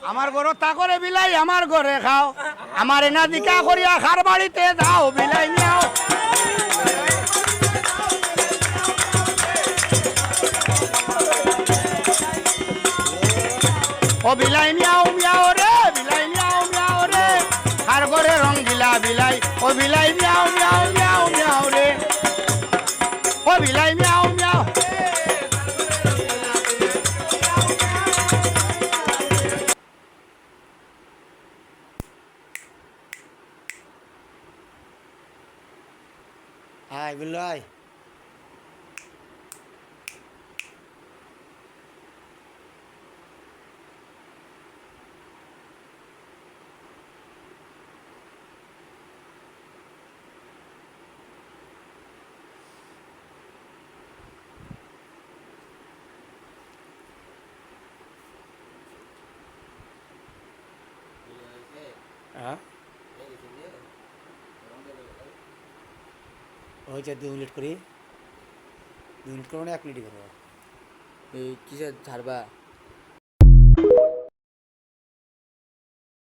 আমার ঘরে তা করে বিলাই আমার ঘরে খাও আমার এনা দিকা করিয়া খার বাড়িতে যাও বিলাই মিয়াও ও বিলাই মিয়াও মিয়াও রে বিলাই মিয়াও মিয়াও রে খার ঘরে রং দিলা বিলাই ও বিলাই মিয়াও মিয়াও মিয়াও মিয়াও রে ও বিলাই মিয়াও মিয়াও আয় বিলাই হ্যাঁ হয়েছে 2 মিনিট করি 2 মিনিট করবো না 1 মিনিটই করবো এই কিসের ছাড়বা